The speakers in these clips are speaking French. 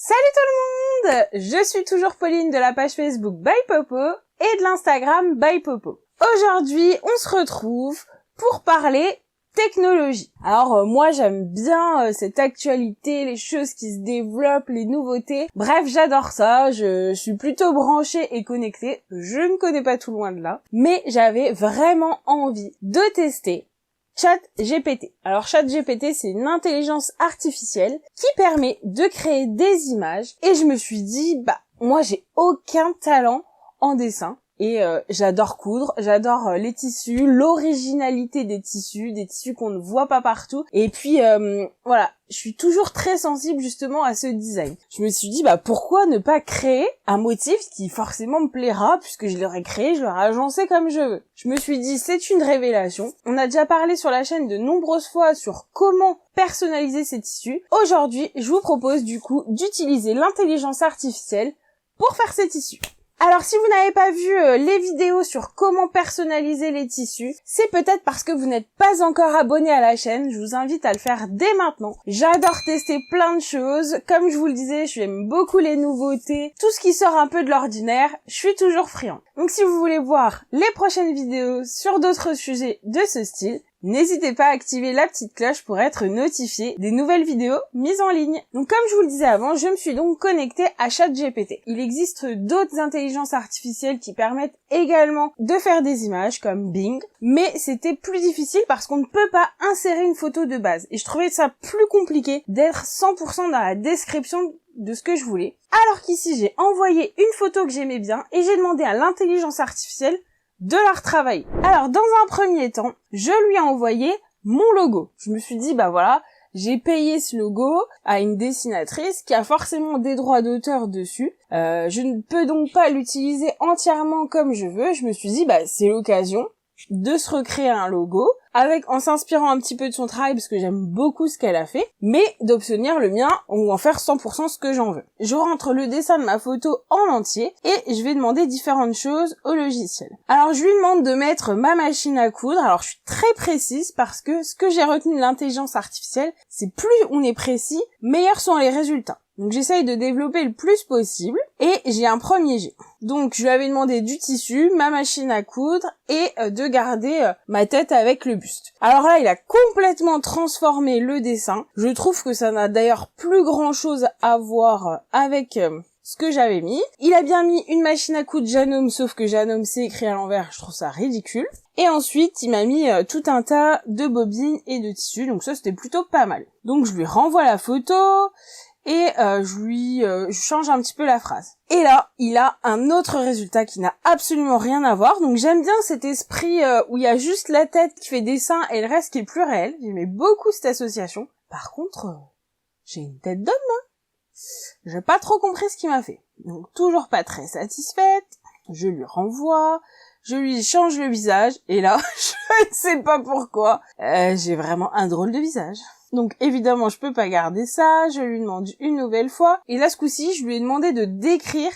Salut tout le monde! Je suis toujours Pauline de la page Facebook By Popo et de l'Instagram By Popo. Aujourd'hui, on se retrouve pour parler technologie. Alors moi j'aime bien cette actualité, les choses qui se développent, les nouveautés. Bref, j'adore ça, je suis plutôt branchée et connectée. Je ne connais pas tout loin de là, mais j'avais vraiment envie de tester ChatGPT. Alors ChatGPT, c'est une intelligence artificielle qui permet de créer des images et je me suis dit moi j'ai aucun talent en dessin. Et j'adore coudre, j'adore les tissus, l'originalité des tissus qu'on ne voit pas partout. Et puis voilà, je suis toujours très sensible justement à ce design. Je me suis dit pourquoi ne pas créer un motif qui forcément me plaira puisque je l'aurais créé, je l'aurais agencé comme je veux. Je me suis dit c'est une révélation. On a déjà parlé sur la chaîne de nombreuses fois sur comment personnaliser ces tissus. Aujourd'hui, je vous propose du coup d'utiliser l'intelligence artificielle pour faire ces tissus. Alors si vous n'avez pas vu les vidéos sur comment personnaliser les tissus, c'est peut-être parce que vous n'êtes pas encore abonné à la chaîne, je vous invite à le faire dès maintenant. J'adore tester plein de choses, comme je vous le disais, j'aime beaucoup les nouveautés, tout ce qui sort un peu de l'ordinaire, je suis toujours friand. Donc si vous voulez voir les prochaines vidéos sur d'autres sujets de ce style, n'hésitez pas à activer la petite cloche pour être notifié des nouvelles vidéos mises en ligne. Donc comme je vous le disais avant, je me suis donc connectée à ChatGPT. Il existe d'autres intelligences artificielles qui permettent également de faire des images comme Bing, mais c'était plus difficile parce qu'on ne peut pas insérer une photo de base. Et je trouvais ça plus compliqué d'être 100% dans la description de ce que je voulais. Alors qu'ici j'ai envoyé une photo que j'aimais bien et j'ai demandé à l'intelligence artificielle de la retravailler. Alors dans un premier temps, je lui ai envoyé mon logo. Je me suis dit voilà, j'ai payé ce logo à une dessinatrice qui a forcément des droits d'auteur dessus. Je ne peux donc pas l'utiliser entièrement comme je veux. Je me suis dit c'est l'occasion de se recréer un logo en s'inspirant un petit peu de son travail parce que j'aime beaucoup ce qu'elle a fait, mais d'obtenir le mien ou en faire 100% ce que j'en veux. Je rentre le dessin de ma photo en entier et je vais demander différentes choses au logiciel. Alors je lui demande de mettre ma machine à coudre. Alors je suis très précise parce que ce que j'ai retenu de l'intelligence artificielle, c'est plus on est précis, meilleurs sont les résultats. Donc j'essaye de développer le plus possible et j'ai un premier jet. Donc je lui avais demandé du tissu, ma machine à coudre et de garder ma tête avec le buste. Alors là il a complètement transformé le dessin. Je trouve que ça n'a d'ailleurs plus grand chose à voir avec ce que j'avais mis. Il a bien mis une machine à coudre Janome, sauf que Janome c'est écrit à l'envers, je trouve ça ridicule. Et ensuite, il m'a mis tout un tas de bobines et de tissus, donc ça c'était plutôt pas mal. Donc je lui renvoie la photo et je change un petit peu la phrase. Et là, il a un autre résultat qui n'a absolument rien à voir. Donc j'aime bien cet esprit où il y a juste la tête qui fait dessin et le reste qui est plus réel. J'aimais beaucoup cette association. Par contre, j'ai une tête d'homme, hein. J'ai pas trop compris ce qu'il m'a fait. Donc toujours pas très satisfaite. Je lui renvoie, je lui change le visage et là, je ne sais pas pourquoi, j'ai vraiment un drôle de visage. Donc évidemment je peux pas garder ça, je lui demande une nouvelle fois, et là ce coup-ci je lui ai demandé de décrire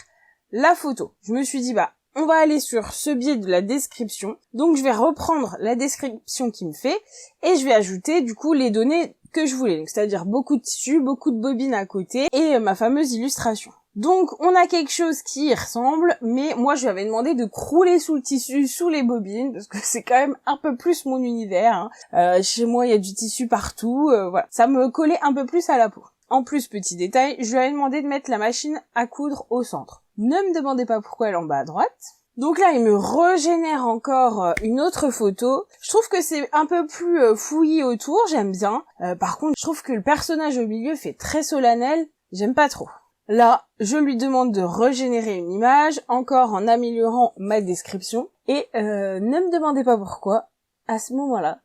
la photo. Je me suis dit on va aller sur ce biais de la description, donc je vais reprendre la description qu'il me fait, et je vais ajouter du coup les données que je voulais, donc c'est-à-dire beaucoup de tissus, beaucoup de bobines à côté, et ma fameuse illustration. Donc on a quelque chose qui y ressemble, mais moi je lui avais demandé de crouler sous le tissu, sous les bobines, parce que c'est quand même un peu plus mon univers, hein. Chez moi il y a du tissu partout, voilà, ça me collait un peu plus à la peau. En plus, petit détail, je lui avais demandé de mettre la machine à coudre au centre. Ne me demandez pas pourquoi elle est en bas à droite. Donc là, il me régénère encore une autre photo. Je trouve que c'est un peu plus fouillis autour, j'aime bien. Par contre, je trouve que le personnage au milieu fait très solennel, j'aime pas trop. Là, je lui demande de régénérer une image, encore en améliorant ma description. Et ne me demandez pas pourquoi, à ce moment-là,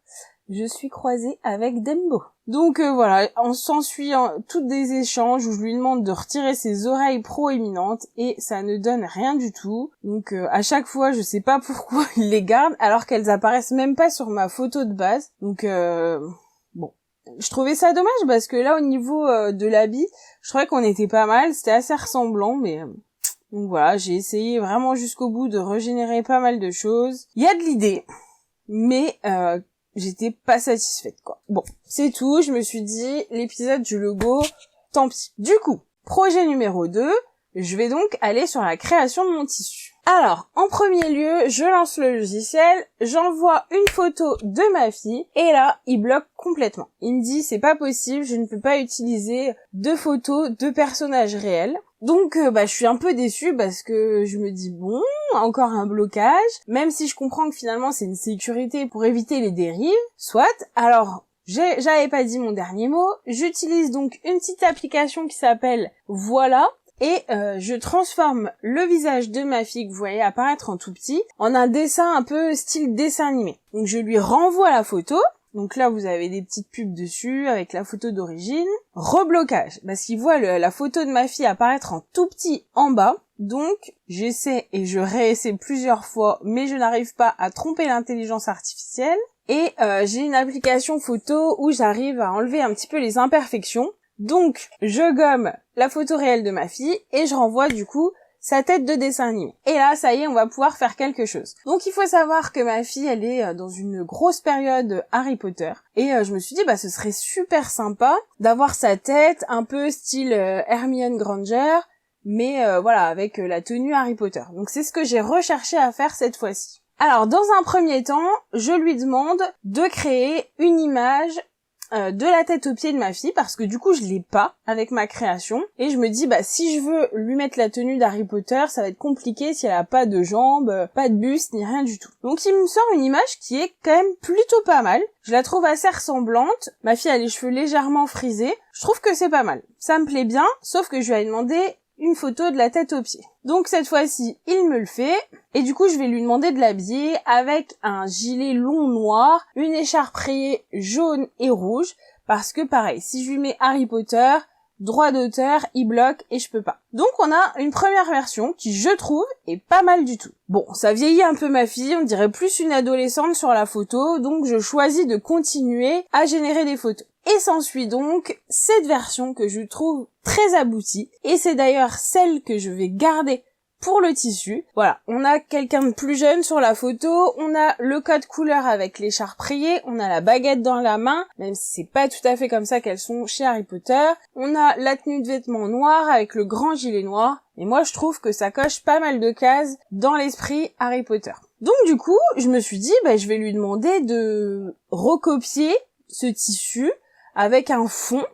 je suis croisée avec Dembo. Donc voilà, on s'ensuit toutes des échanges où je lui demande de retirer ses oreilles proéminentes et ça ne donne rien du tout. Donc à chaque fois, je sais pas pourquoi il les garde alors qu'elles apparaissent même pas sur ma photo de base. Donc bon. Je trouvais ça dommage parce que là au niveau de l'habit, je trouvais qu'on était pas mal, c'était assez ressemblant mais donc voilà, j'ai essayé vraiment jusqu'au bout de régénérer pas mal de choses. Il y a de l'idée, mais j'étais pas satisfaite quoi. Bon, c'est tout, je me suis dit l'épisode du logo, tant pis. Du coup, Projet numéro 2, je vais donc aller sur la création de mon tissu. Alors, en premier lieu, je lance le logiciel, j'envoie une photo de ma fille, et là, il bloque complètement. Il me dit, c'est pas possible, je ne peux pas utiliser de photos de personnages réels. Donc, je suis un peu déçue parce que je me dis, bon, encore un blocage, même si je comprends que finalement c'est une sécurité pour éviter les dérives, soit. Alors, j'avais pas dit mon dernier mot, j'utilise donc une petite application qui s'appelle Voilà, et je transforme le visage de ma fille que vous voyez apparaître en tout petit en un dessin un peu style dessin animé. Donc je lui renvoie la photo, donc là vous avez des petites pubs dessus avec la photo d'origine. Reblocage, parce qu'il voit la photo de ma fille apparaître en tout petit en bas. Donc j'essaie et je réessaie plusieurs fois, mais je n'arrive pas à tromper l'intelligence artificielle. Et j'ai une application photo où j'arrive à enlever un petit peu les imperfections. Donc, je gomme la photo réelle de ma fille et je renvoie du coup sa tête de dessin animé. Et là, ça y est, on va pouvoir faire quelque chose. Donc, il faut savoir que ma fille, elle est dans une grosse période Harry Potter. Et je me suis dit, ce serait super sympa d'avoir sa tête un peu style Hermione Granger, mais voilà, avec la tenue Harry Potter. Donc, c'est ce que j'ai recherché à faire cette fois-ci. Alors, dans un premier temps, je lui demande de créer une image de la tête aux pieds de ma fille, parce que du coup je l'ai pas avec ma création, et je me dis si je veux lui mettre la tenue d'Harry Potter, ça va être compliqué si elle a pas de jambes, pas de buste, ni rien du tout. Donc il me sort une image qui est quand même plutôt pas mal, je la trouve assez ressemblante, ma fille a les cheveux légèrement frisés, je trouve que c'est pas mal, ça me plaît bien, sauf que je lui ai demandé une photo de la tête aux pieds. Donc cette fois-ci, il me le fait, et du coup je vais lui demander de l'habiller avec un gilet long noir, une écharpe rayée jaune et rouge, parce que pareil, si je lui mets Harry Potter, droit d'auteur, il bloque et je peux pas. Donc on a une première version qui, je trouve, est pas mal du tout. Bon, ça vieillit un peu ma fille, on dirait plus une adolescente sur la photo, donc je choisis de continuer à générer des photos. Et s'ensuit donc cette version que je trouve très aboutie, et c'est d'ailleurs celle que je vais garder pour le tissu. Voilà, on a quelqu'un de plus jeune sur la photo, on a le code couleur avec l'écharpe rayée, on a la baguette dans la main, même si c'est pas tout à fait comme ça qu'elles sont chez Harry Potter, on a la tenue de vêtements noire avec le grand gilet noir, et moi je trouve que ça coche pas mal de cases dans l'esprit Harry Potter. Donc du coup, je me suis dit, je vais lui demander de recopier ce tissu avec un fond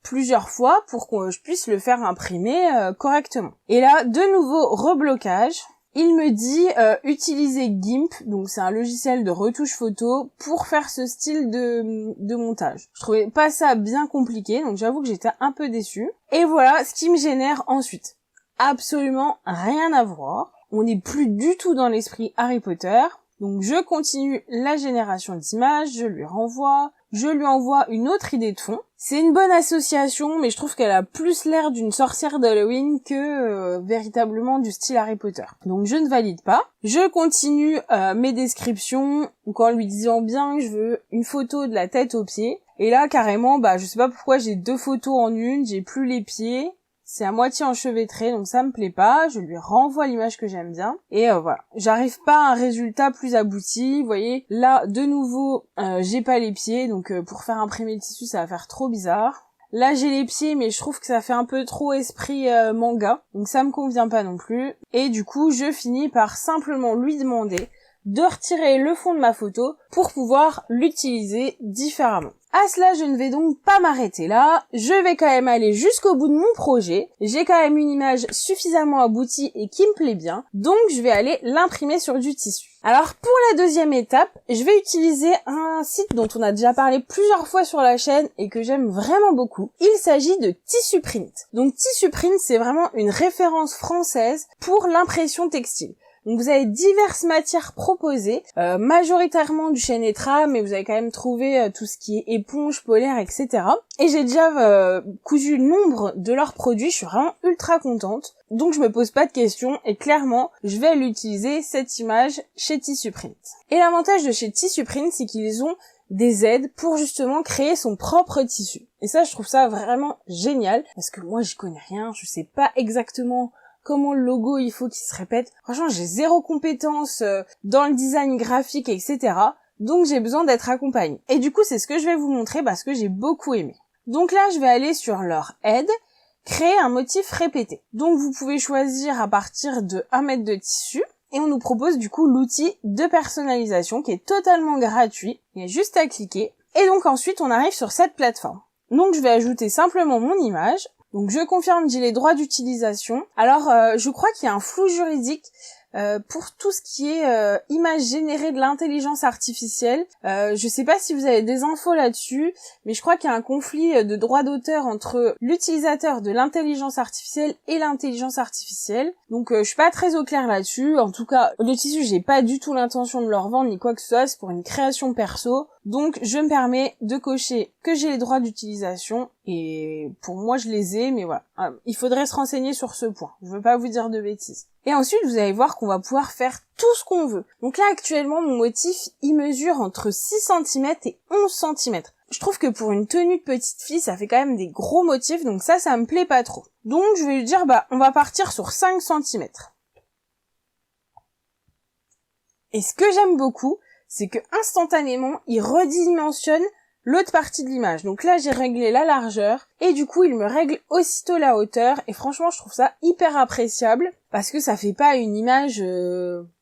plusieurs fois pour que je puisse le faire imprimer correctement. Et là, de nouveau, reblocage. Il me dit utiliser GIMP, donc c'est un logiciel de retouche photo, pour faire ce style de montage. Je trouvais pas ça bien compliqué, donc j'avoue que j'étais un peu déçue. Et voilà ce qui me génère ensuite. Absolument rien à voir. On n'est plus du tout dans l'esprit Harry Potter. Donc je continue la génération d'images, je lui renvoie, je lui envoie une autre idée de fond. C'est une bonne association, mais je trouve qu'elle a plus l'air d'une sorcière d'Halloween que véritablement du style Harry Potter. Donc je ne valide pas. Je continue mes descriptions, en lui disant bien que je veux une photo de la tête aux pieds. Et là carrément, je sais pas pourquoi j'ai deux photos en une, j'ai plus les pieds. C'est à moitié enchevêtré, donc ça me plaît pas. Je lui renvoie l'image que j'aime bien. Et voilà. J'arrive pas à un résultat plus abouti. Vous voyez, là, de nouveau, j'ai pas les pieds. Donc pour faire imprimer le tissu, ça va faire trop bizarre. Là, j'ai les pieds, mais je trouve que ça fait un peu trop esprit manga. Donc ça me convient pas non plus. Et du coup, je finis par simplement lui demander de retirer le fond de ma photo pour pouvoir l'utiliser différemment. À cela, je ne vais donc pas m'arrêter là, je vais quand même aller jusqu'au bout de mon projet, j'ai quand même une image suffisamment aboutie et qui me plaît bien, donc je vais aller l'imprimer sur du tissu. Alors pour la deuxième étape, je vais utiliser un site dont on a déjà parlé plusieurs fois sur la chaîne et que j'aime vraiment beaucoup, il s'agit de Tissuprint. Donc Tissuprint, c'est vraiment une référence française pour l'impression textile. Donc vous avez diverses matières proposées, majoritairement du chêne et trame, mais vous avez quand même trouvé tout ce qui est éponge, polaire, etc. Et j'ai déjà cousu nombre de leurs produits, je suis vraiment ultra contente. Donc je me pose pas de questions et clairement, je vais l'utiliser cette image chez Tissuprint. Et l'avantage de chez Tissuprint, c'est qu'ils ont des aides pour justement créer son propre tissu. Et ça, je trouve ça vraiment génial, parce que moi j'y connais rien, je sais pas exactement comment le logo il faut qu'il se répète. Franchement, j'ai zéro compétence dans le design graphique, etc. Donc j'ai besoin d'être accompagnée. Et du coup, c'est ce que je vais vous montrer parce que j'ai beaucoup aimé. Donc là, je vais aller sur leur aide créer un motif répété. Donc vous pouvez choisir à partir de 1 mètre de tissu, et on nous propose du coup l'outil de personnalisation qui est totalement gratuit. Il y a juste à cliquer. Et donc ensuite on arrive sur cette plateforme. Donc je vais ajouter simplement mon image. Donc je confirme que j'ai les droits d'utilisation. Alors je crois qu'il y a un flou juridique pour tout ce qui est image générée de l'intelligence artificielle. Je sais pas si vous avez des infos là-dessus, mais je crois qu'il y a un conflit de droits d'auteur entre l'utilisateur de l'intelligence artificielle et l'intelligence artificielle. Donc je suis pas très au clair là-dessus. En tout cas, le tissu, j'ai pas du tout l'intention de le revendre ni quoi que ce soit, c'est pour une création perso. Donc je me permets de cocher que j'ai les droits d'utilisation, et pour moi je les ai, mais voilà. Il faudrait se renseigner sur ce point, je veux pas vous dire de bêtises. Et ensuite vous allez voir qu'on va pouvoir faire tout ce qu'on veut. Donc là actuellement mon motif il mesure entre 6 cm et 11 cm. Je trouve que pour une tenue de petite fille ça fait quand même des gros motifs, donc ça me plaît pas trop. Donc je vais lui dire on va partir sur 5 cm. Et ce que j'aime beaucoup, c'est que instantanément, il redimensionne l'autre partie de l'image. Donc là, j'ai réglé la largeur, et du coup, il me règle aussitôt la hauteur, et franchement, je trouve ça hyper appréciable, parce que ça fait pas une image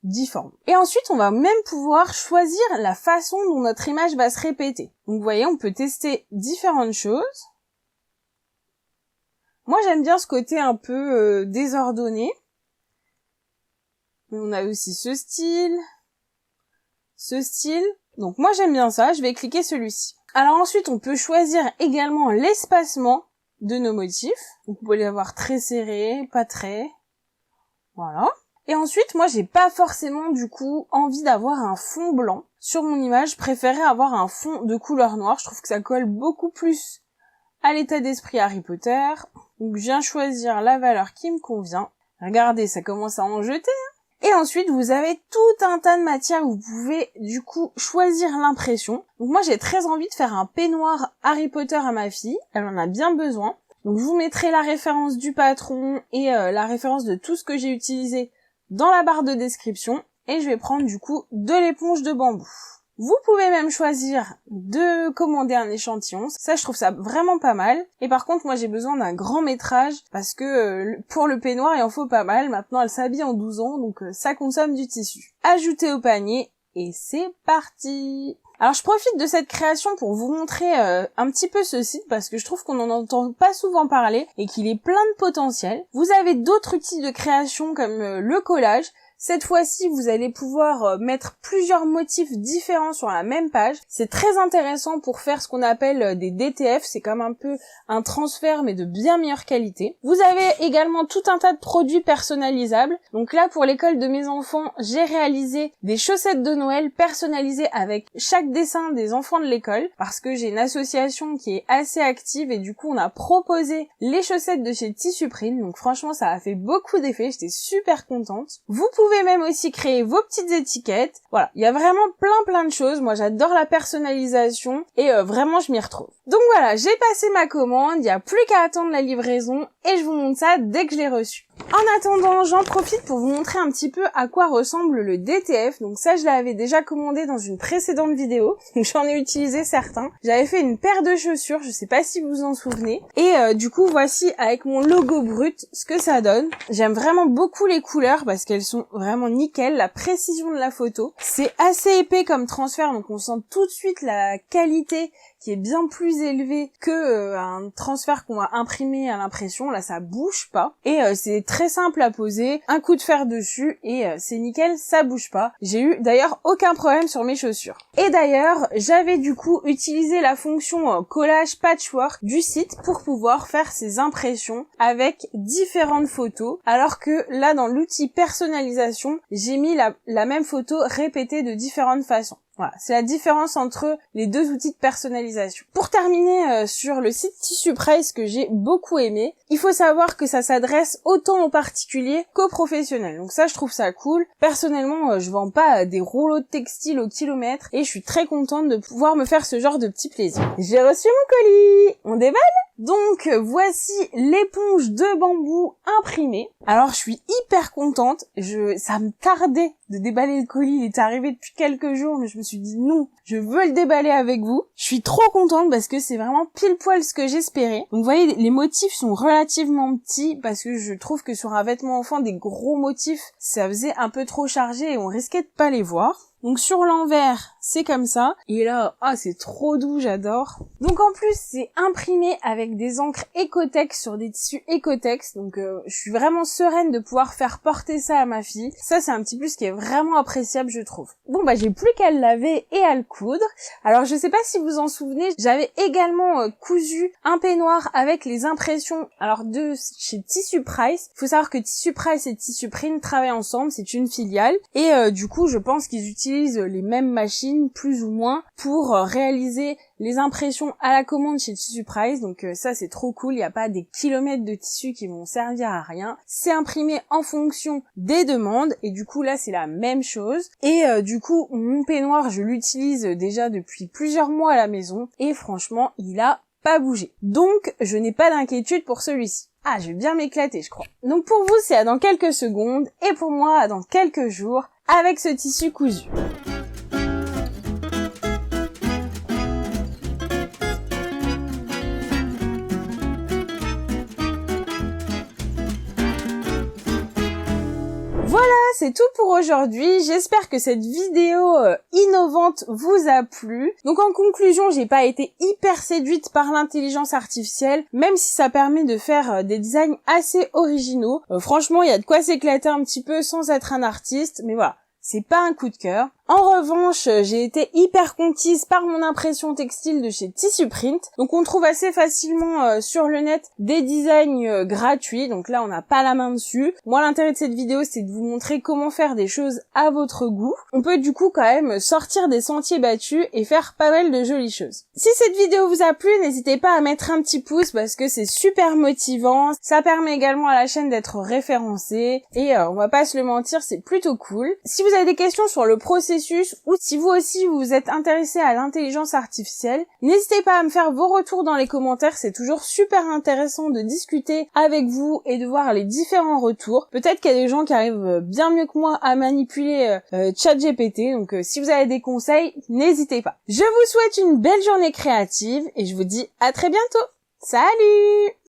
difforme. Et ensuite, on va même pouvoir choisir la façon dont notre image va se répéter. Donc vous voyez, on peut tester différentes choses. Moi, j'aime bien ce côté un peu désordonné. On a aussi ce style. Donc moi j'aime bien ça, je vais cliquer celui-ci. Alors ensuite on peut choisir également l'espacement de nos motifs. Donc vous pouvez les avoir très serrés, pas très. Voilà. Et ensuite moi j'ai pas forcément du coup envie d'avoir un fond blanc sur mon image, je préférais avoir un fond de couleur noire, je trouve que ça colle beaucoup plus à l'état d'esprit Harry Potter. Donc je viens choisir la valeur qui me convient. Regardez, ça commence à en jeter, hein. Et ensuite, vous avez tout un tas de matières où vous pouvez du coup choisir l'impression. Donc moi, j'ai très envie de faire un peignoir Harry Potter à ma fille. Elle en a bien besoin. Donc je vous mettrai la référence du patron et la référence de tout ce que j'ai utilisé dans la barre de description. Et je vais prendre du coup de l'éponge de bambou. Vous pouvez même choisir de commander un échantillon. Ça, je trouve ça vraiment pas mal. Et par contre, moi, j'ai besoin d'un grand métrage parce que pour le peignoir, il en faut pas mal. Maintenant, elle s'habille en 12 ans, donc ça consomme du tissu. Ajoutez au panier et c'est parti. Alors, je profite de cette création pour vous montrer un petit peu ce site parce que je trouve qu'on n'en entend pas souvent parler et qu'il est plein de potentiel. Vous avez d'autres outils de création comme le collage. Cette fois-ci, vous allez pouvoir mettre plusieurs motifs différents sur la même page. C'est très intéressant pour faire ce qu'on appelle des DTF. C'est comme un peu un transfert, mais de bien meilleure qualité. Vous avez également tout un tas de produits personnalisables. Donc là, pour l'école de mes enfants, j'ai réalisé des chaussettes de Noël personnalisées avec chaque dessin des enfants de l'école. Parce que j'ai une association qui est assez active et du coup, on a proposé les chaussettes de chez Tissu Print. Donc franchement, ça a fait beaucoup d'effet. J'étais super contente. Vous pouvez même aussi créer vos petites étiquettes. Voilà, il y a vraiment plein de choses. Moi, j'adore la personnalisation et vraiment, je m'y retrouve. Donc voilà, j'ai passé ma commande. Il n'y a plus qu'à attendre la livraison et je vous montre ça dès que je l'ai reçu. En attendant, j'en profite pour vous montrer un petit peu à quoi ressemble le DTF. Donc ça, je l'avais déjà commandé dans une précédente vidéo. Donc j'en ai utilisé certains. J'avais fait une paire de chaussures, je sais pas si vous vous en souvenez. Et du coup, voici avec mon logo brut ce que ça donne. J'aime vraiment beaucoup les couleurs parce qu'elles sont vraiment nickel. La précision de la photo. C'est assez épais comme transfert, donc on sent tout de suite la qualité qui est bien plus élevée que un transfert qu'on va imprimer à l'impression. Là, ça bouge pas. Et c'est très simple à poser. Un coup de fer dessus et c'est nickel, ça bouge pas. J'ai eu d'ailleurs aucun problème sur mes chaussures. Et d'ailleurs, j'avais du coup utilisé la fonction collage patchwork du site pour pouvoir faire ces impressions avec différentes photos. Alors que là, dans l'outil personnalisation, j'ai mis la même photo répétée de différentes façons. Voilà, c'est la différence entre les deux outils de personnalisation. Pour terminer sur le site TissuPrice que j'ai beaucoup aimé, il faut savoir que ça s'adresse autant aux particuliers qu'aux professionnels. Donc ça, je trouve ça cool. Personnellement, je vends pas des rouleaux de textile au kilomètre et je suis très contente de pouvoir me faire ce genre de petit plaisir. J'ai reçu mon colis! On déballe? Donc voici l'éponge de bambou imprimée. Alors je suis hyper contente, ça me tardait de déballer le colis, il est arrivé depuis quelques jours mais je me suis dit non, je veux le déballer avec vous. Je suis trop contente parce que c'est vraiment pile poil ce que j'espérais. Donc vous voyez, les motifs sont relativement petits parce que je trouve que sur un vêtement enfant, des gros motifs, ça faisait un peu trop chargé et on risquait de pas les voir. Donc sur l'envers, c'est comme ça. Et là, c'est trop doux, j'adore. Donc en plus, c'est imprimé avec des encres Ecotex sur des tissus Ecotex. Donc je suis vraiment sereine de pouvoir faire porter ça à ma fille. Ça, c'est un petit plus qui est vraiment appréciable, je trouve. Bon, j'ai plus qu'à le laver et à le coudre. Alors je sais pas si vous en souvenez, j'avais également cousu un peignoir avec les impressions de chez Tissu Price. Il faut savoir que Tissu Price et Tissu Print travaillent ensemble, c'est une filiale. Et du coup, je pense qu'ils utilisent les mêmes machines plus ou moins pour réaliser les impressions à la commande chez Tissu Price. Donc ça c'est trop cool, il n'y a pas des kilomètres de tissu qui vont servir à rien. C'est imprimé en fonction des demandes et du coup là c'est la même chose. Et du coup mon peignoir je l'utilise déjà depuis plusieurs mois à la maison et franchement il a pas bougé. Donc je n'ai pas d'inquiétude pour celui-ci. Je vais bien m'éclater je crois. Donc pour vous c'est dans quelques secondes et pour moi dans quelques jours avec ce tissu cousu. Voilà, c'est tout pour aujourd'hui. J'espère que cette vidéo innovante vous a plu. Donc en conclusion, j'ai pas été hyper séduite par l'intelligence artificielle, même si ça permet de faire des designs assez originaux. Franchement, il y a de quoi s'éclater un petit peu sans être un artiste, mais voilà. C'est pas un coup de cœur. En revanche, j'ai été hyper conquise par mon impression textile de chez Tissu Print. Donc on trouve assez facilement sur le net des designs gratuits. Donc là, on n'a pas la main dessus. Moi, l'intérêt de cette vidéo, c'est de vous montrer comment faire des choses à votre goût. On peut du coup quand même sortir des sentiers battus et faire pas mal de jolies choses. Si cette vidéo vous a plu, n'hésitez pas à mettre un petit pouce parce que c'est super motivant. Ça permet également à la chaîne d'être référencée. Et on va pas se le mentir, c'est plutôt cool. Si vous avez des questions sur le processus ou si vous aussi vous êtes intéressé à l'intelligence artificielle, n'hésitez pas à me faire vos retours dans les commentaires, c'est toujours super intéressant de discuter avec vous et de voir les différents retours. Peut-être qu'il y a des gens qui arrivent bien mieux que moi à manipuler ChatGPT, donc si vous avez des conseils, n'hésitez pas. Je vous souhaite une belle journée créative et je vous dis à très bientôt. Salut!